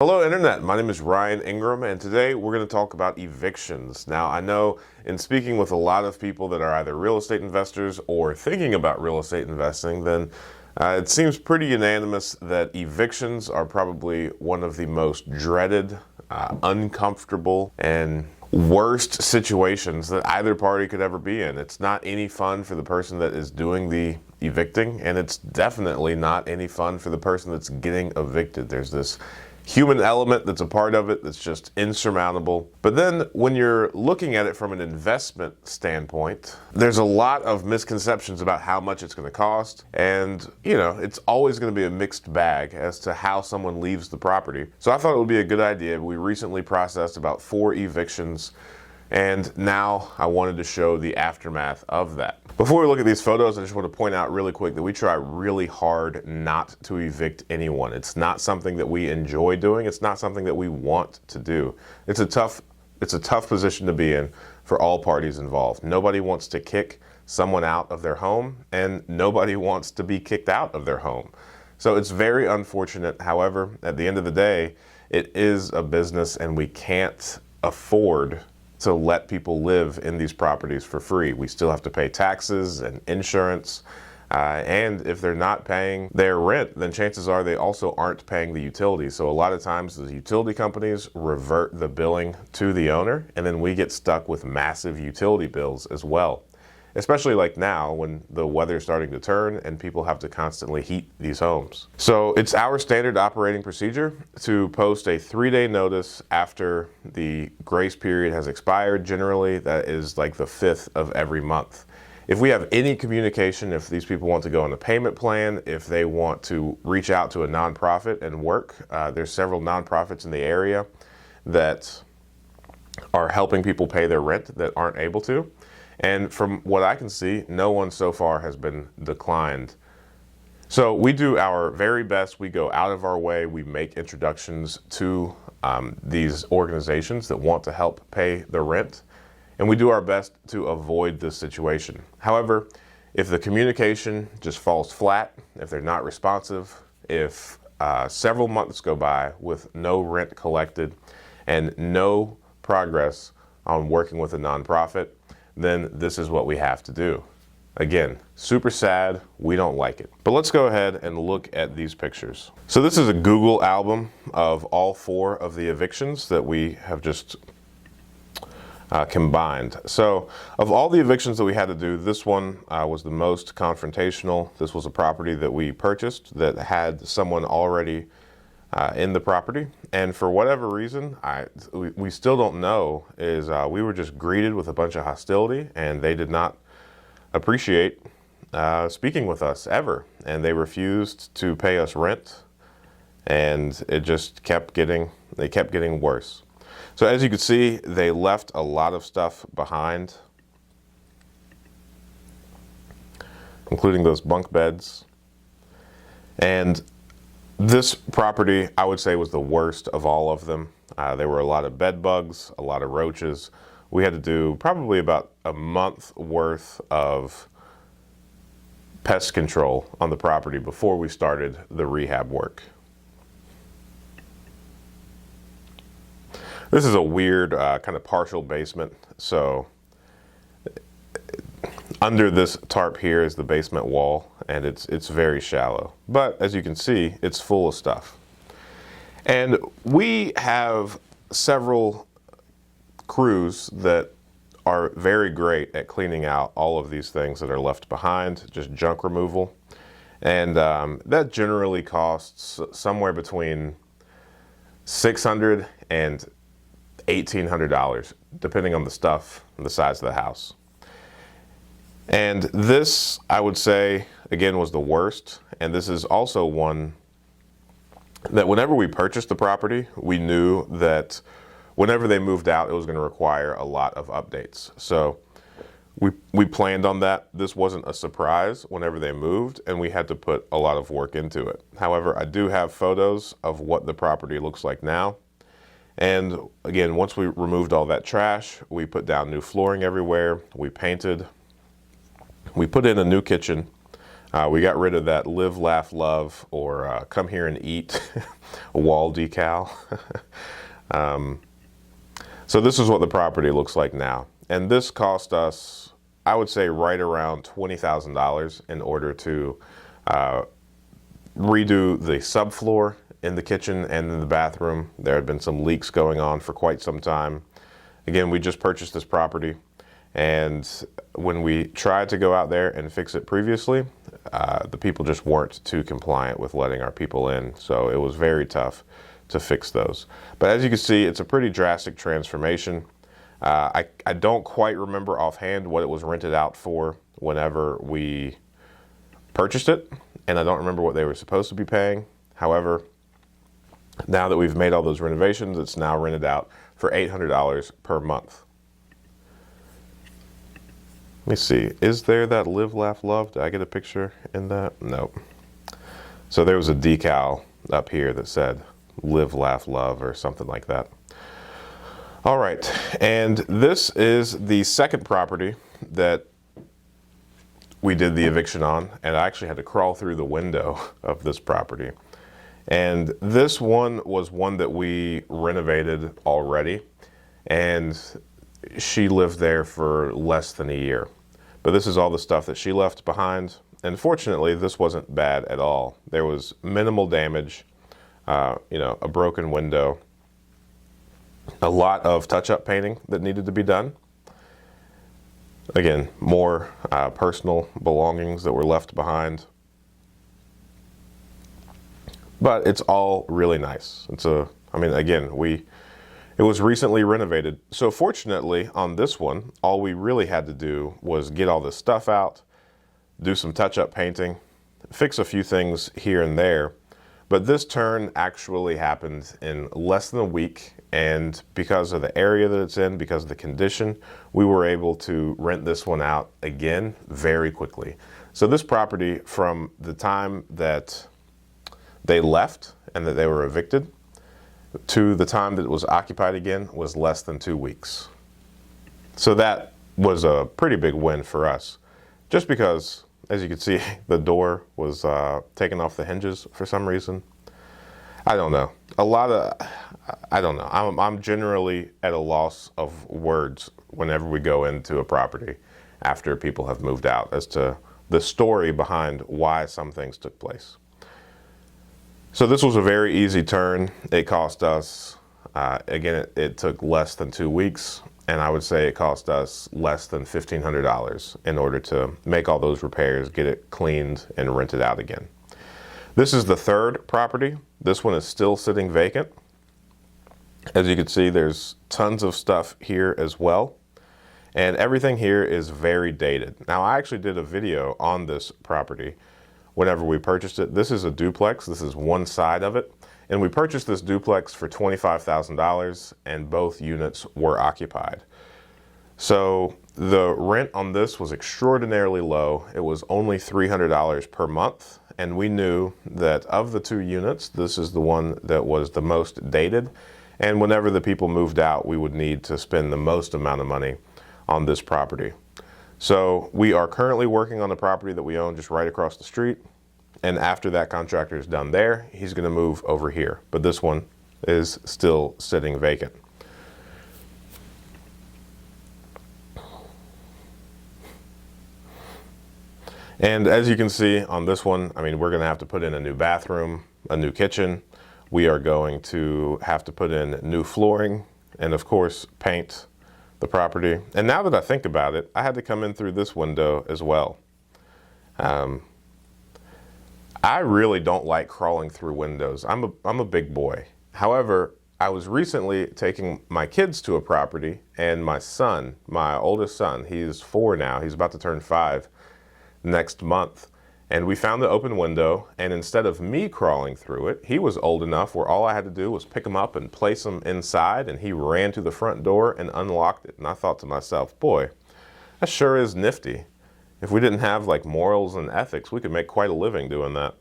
Hello Internet, my name is Ryan Ingram and today we're going to talk about evictions. Now I know in speaking with a lot of people that are either real estate investors or thinking about real estate investing, then it seems pretty unanimous that evictions are probably one of the most dreaded, uncomfortable, and worst situations that either party could ever be in. It's not any fun for the person that is doing the evicting, and it's definitely not any fun for the person that's getting evicted. There's this human element that's a part of it that's just insurmountable. But then when you're looking at it from an investment standpoint, there's a lot of misconceptions about how much it's going to cost. And, it's always going to be a mixed bag as to how someone leaves the property. So I thought it would be a good idea. We recently processed about 4 evictions, and now I wanted to show the aftermath of that. Before we look at these photos, I just want to point out really quick that we try really hard not to evict anyone. It's not something that we enjoy doing. It's not something that we want to do. It's a tough position to be in for all parties involved. Nobody wants to kick someone out of their home, and nobody wants to be kicked out of their home. So it's very unfortunate. However, at the end of the day, it is a business and we can't afford to let people live in these properties for free. We still have to pay taxes and insurance, and if they're not paying their rent, then chances are they also aren't paying the utilities. So a lot of times the utility companies revert the billing to the owner, and then we get stuck with massive utility bills as well. Especially like now when the weather's starting to turn and people have to constantly heat these homes. So it's our standard operating procedure to post a 3-day notice after the grace period has expired. Generally, that is like the 5th of every month. If we have any communication, if these people want to go on a payment plan, if they want to reach out to a nonprofit and work, there's several nonprofits in the area that are helping people pay their rent that aren't able to. And from what I can see, no one so far has been declined. So we do our very best. We go out of our way. We make introductions to these organizations that want to help pay the rent. And we do our best to avoid this situation. However, if the communication just falls flat, if they're not responsive, if several months go by with no rent collected and no progress on working with a nonprofit, then this is what we have to do. Again, super sad, we don't like it. But let's go ahead and look at these pictures. So this is a Google album of all 4 of the evictions that we have just combined. So of all the evictions that we had to do, this one was the most confrontational. This was a property that we purchased that had someone already in the property, and for whatever reason, we still don't know, is we were just greeted with a bunch of hostility, and they did not appreciate speaking with us ever, and they refused to pay us rent, and it just kept getting worse. So as you can see, they left a lot of stuff behind, including those bunk beds. And this property, I would say, was the worst of all of them. There were a lot of bed bugs, a lot of roaches. We had to do probably about a month worth of pest control on the property before we started the rehab work. This is a weird kind of partial basement. So under this tarp here is the basement wall, and it's very shallow. But as you can see, it's full of stuff. And we have several crews that are very great at cleaning out all of these things that are left behind, just junk removal. And that generally costs somewhere between $600 and $1,800, depending on the stuff and the size of the house. And this, I would say, again, was the worst. And this is also one that whenever we purchased the property, we knew that whenever they moved out, it was going to require a lot of updates. So we planned on that. This wasn't a surprise whenever they moved, and we had to put a lot of work into it. However, I do have photos of what the property looks like now. And again, once we removed all that trash, we put down new flooring everywhere. We painted. We put in a new kitchen. We got rid of that live, laugh, love, or come here and eat wall decal. So this is what the property looks like now. And this cost us, I would say, right around $20,000 in order to redo the subfloor in the kitchen and in the bathroom. There had been some leaks going on for quite some time. Again, we just purchased this property, and when we tried to go out there and fix it previously, the people just weren't too compliant with letting our people in, so it was very tough to fix those. But as you can see, it's a pretty drastic transformation. I don't quite remember offhand what it was rented out for whenever we purchased it, and I don't remember what they were supposed to be paying. However, now that we've made all those renovations, it's now rented out for $800 per month. Let me see, is there that live, laugh, love? Did I get a picture in that? Nope. So there was a decal up here that said live, laugh, love, or something like that. All right, and this is the second property that we did the eviction on, and I actually had to crawl through the window of this property. And this one was one that we renovated already, and she lived there for less than a year. But this is all the stuff that she left behind, and fortunately this wasn't bad at all. There was minimal damage, a broken window, a lot of touch-up painting that needed to be done. Again, more personal belongings that were left behind. But it's all really nice. It was recently renovated. So fortunately on this one, all we really had to do was get all this stuff out, do some touch-up painting, fix a few things here and there. But this turn actually happened in less than a week, and because of the area that it's in, because of the condition, we were able to rent this one out again very quickly. So this property, from the time that they left and that they were evicted to the time that it was occupied again, was less than 2 weeks. So that was a pretty big win for us, just because, as you can see, the door was taken off the hinges for some reason. I don't know. I don't know. I'm generally at a loss of words whenever we go into a property after people have moved out as to the story behind why some things took place. So this was a very easy turn. It cost us, again, it took less than 2 weeks, and I would say it cost us less than $1,500 in order to make all those repairs, get it cleaned, and rent it out again. This is the third property. This one is still sitting vacant. As you can see, there's tons of stuff here as well, and everything here is very dated. Now, I actually did a video on this property whenever we purchased it. This is a duplex. This is one side of it. And we purchased this duplex for $25,000, and both units were occupied. So the rent on this was extraordinarily low. It was only $300 per month. And we knew that of the two units, this is the one that was the most dated. And whenever the people moved out, we would need to spend the most amount of money on this property. So we are currently working on the property that we own just right across the street. And after that contractor is done there, he's going to move over here. But this one is still sitting vacant. And as you can see on this one, we're going to have to put in a new bathroom, a new kitchen. We are going to have to put in new flooring and, of course, paint the property. And now that I think about it, I had to come in through this window as well. I really don't like crawling through windows. I'm a big boy. However, I was recently taking my kids to a property, and my son, my oldest son, he's 4 now, he's about to turn 5 next month, and we found the open window, and instead of me crawling through it, he was old enough where all I had to do was pick him up and place him inside, and he ran to the front door and unlocked it. And I thought to myself, boy, that sure is nifty. If we didn't have like morals and ethics, we could make quite a living doing that.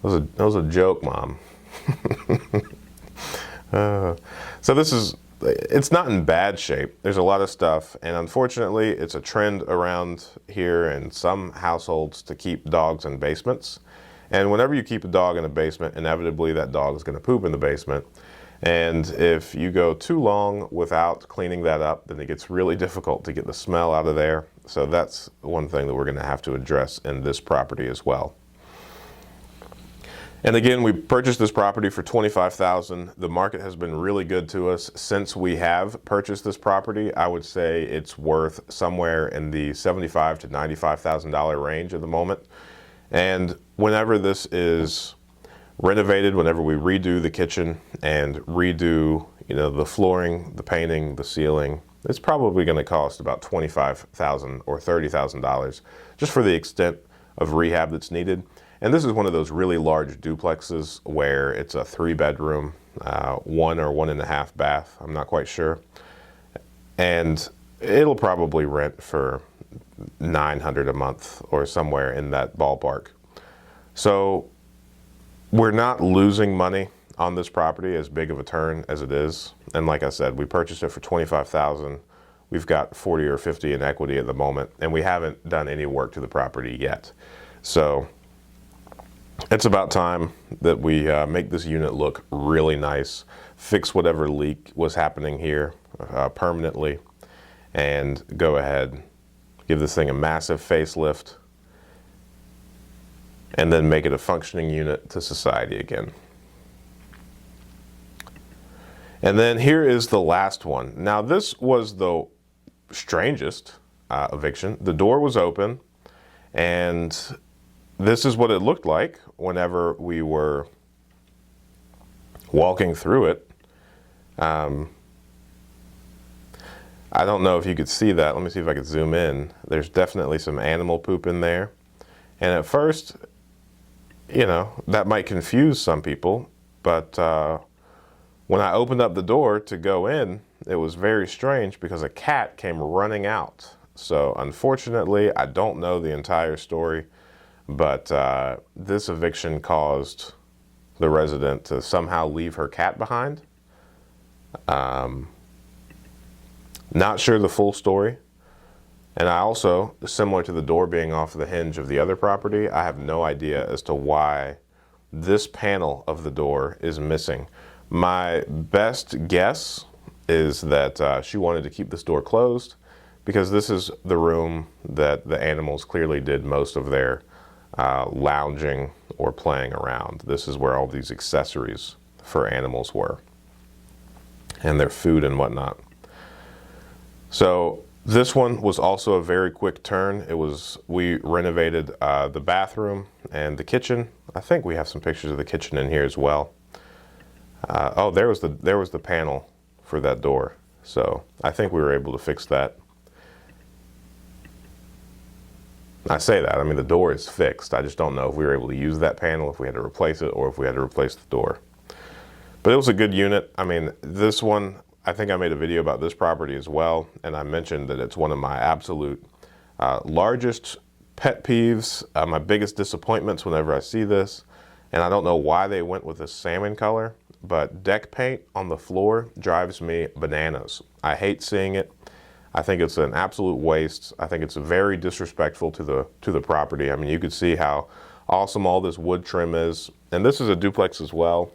That was a joke, Mom. So this is it's not in bad shape. There's a lot of stuff, and unfortunately, it's a trend around here in some households to keep dogs in basements. And whenever you keep a dog in a basement, inevitably that dog is going to poop in the basement. And if you go too long without cleaning that up, then it gets really difficult to get the smell out of there. So that's one thing that we're going to have to address in this property as well. And again, we purchased this property for $25,000. The market has been really good to us since we have purchased this property. I would say it's worth somewhere in the $75,000 to $95,000 range at the moment. And whenever this is renovated, whenever we redo the kitchen and redo, the flooring, the painting, the ceiling, it's probably going to cost about $25,000 or $30,000 just for the extent of rehab that's needed. And this is one of those really large duplexes where it's a 3-bedroom, 1 or 1.5 bath. I'm not quite sure. And it'll probably rent for $900 a month or somewhere in that ballpark. So we're not losing money on this property, as big of a turn as it is. And like I said, we purchased it for $25,000. We've got 40 or 50 in equity at the moment, and we haven't done any work to the property yet. So it's about time that we make this unit look really nice, fix whatever leak was happening here permanently, and go ahead, give this thing a massive facelift, and then make it a functioning unit to society again. And then here is the last one. Now this was the strangest eviction. The door was open, and this is what it looked like whenever we were walking through it. I don't know if you could see that. Let me see if I could zoom in. There's definitely some animal poop in there. And at first, that might confuse some people, but when I opened up the door to go in, it was very strange because a cat came running out. So unfortunately, I don't know the entire story, but this eviction caused the resident to somehow leave her cat behind. Not sure the full story. And I also, similar to the door being off the hinge of the other property, I have no idea as to why this panel of the door is missing. My best guess is that she wanted to keep this door closed because this is the room that the animals clearly did most of their lounging or playing around. This is where all these accessories for animals were, and their food and whatnot. So this one was also a very quick turn. We renovated the bathroom and the kitchen. I think we have some pictures of the kitchen in here as well. Oh, there was the panel for that door. So I think we were able to fix that. I say that, I mean, the door is fixed. I just don't know if we were able to use that panel, if we had to replace it, or if we had to replace the door. But it was a good unit. I mean, this one, I think I made a video about this property as well, and I mentioned that it's one of my absolute largest pet peeves, my biggest disappointments whenever I see this. And I don't know why they went with this salmon color, but deck paint on the floor drives me bananas. I hate seeing it. I think it's an absolute waste. I think it's very disrespectful to the property. I mean, you could see how awesome all this wood trim is. And this is a duplex as well.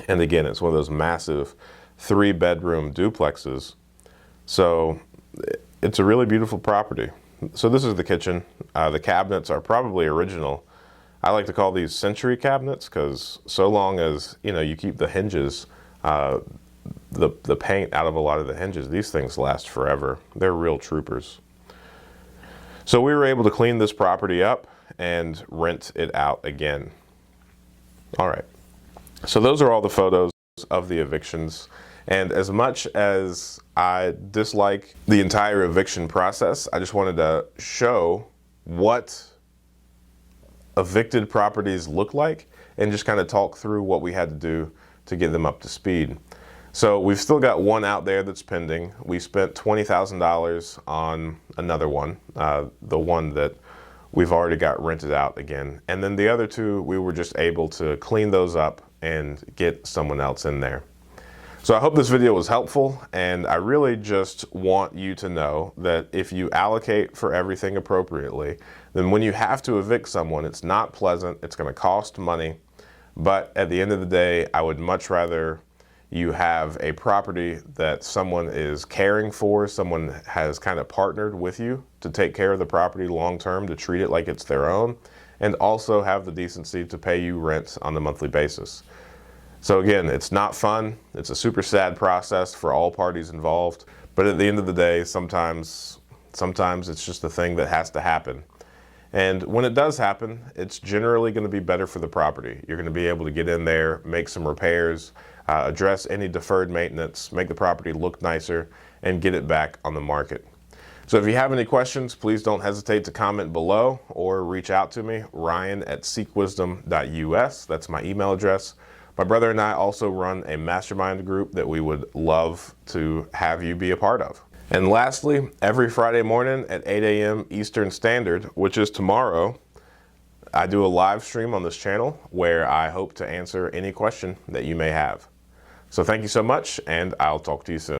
And again, it's one of those massive 3-bedroom duplexes. So it's a really beautiful property. So this is the kitchen. The cabinets are probably original. I like to call these century cabinets because so long as you keep the hinges, the paint out of a lot of the hinges, these things last forever. They're real troopers. So we were able to clean this property up and rent it out again. All right. So those are all the photos of the evictions. And as much as I dislike the entire eviction process, I just wanted to show what evicted properties look like and just kind of talk through what we had to do to get them up to speed. So we've still got one out there that's pending. We spent $20,000 on another one, the one that we've already got rented out again. And then the other two, we were just able to clean those up and get someone else in there. So I hope this video was helpful, and I really just want you to know that if you allocate for everything appropriately, then when you have to evict someone, it's not pleasant, it's going to cost money, but at the end of the day, I would much rather you have a property that someone is caring for, someone has kind of partnered with you to take care of the property long term, to treat it like it's their own, and also have the decency to pay you rent on a monthly basis. So again, it's not fun, it's a super sad process for all parties involved, but at the end of the day, sometimes it's just a thing that has to happen. And when it does happen, it's generally going to be better for the property. You're going to be able to get in there, make some repairs, address any deferred maintenance, make the property look nicer, and get it back on the market. So if you have any questions, please don't hesitate to comment below or reach out to me, ryan@seekwisdom.us. That's my email address. My brother and I also run a mastermind group that we would love to have you be a part of. And lastly, every Friday morning at 8 a.m. Eastern Standard, which is tomorrow, I do a live stream on this channel where I hope to answer any question that you may have. So thank you so much, and I'll talk to you soon.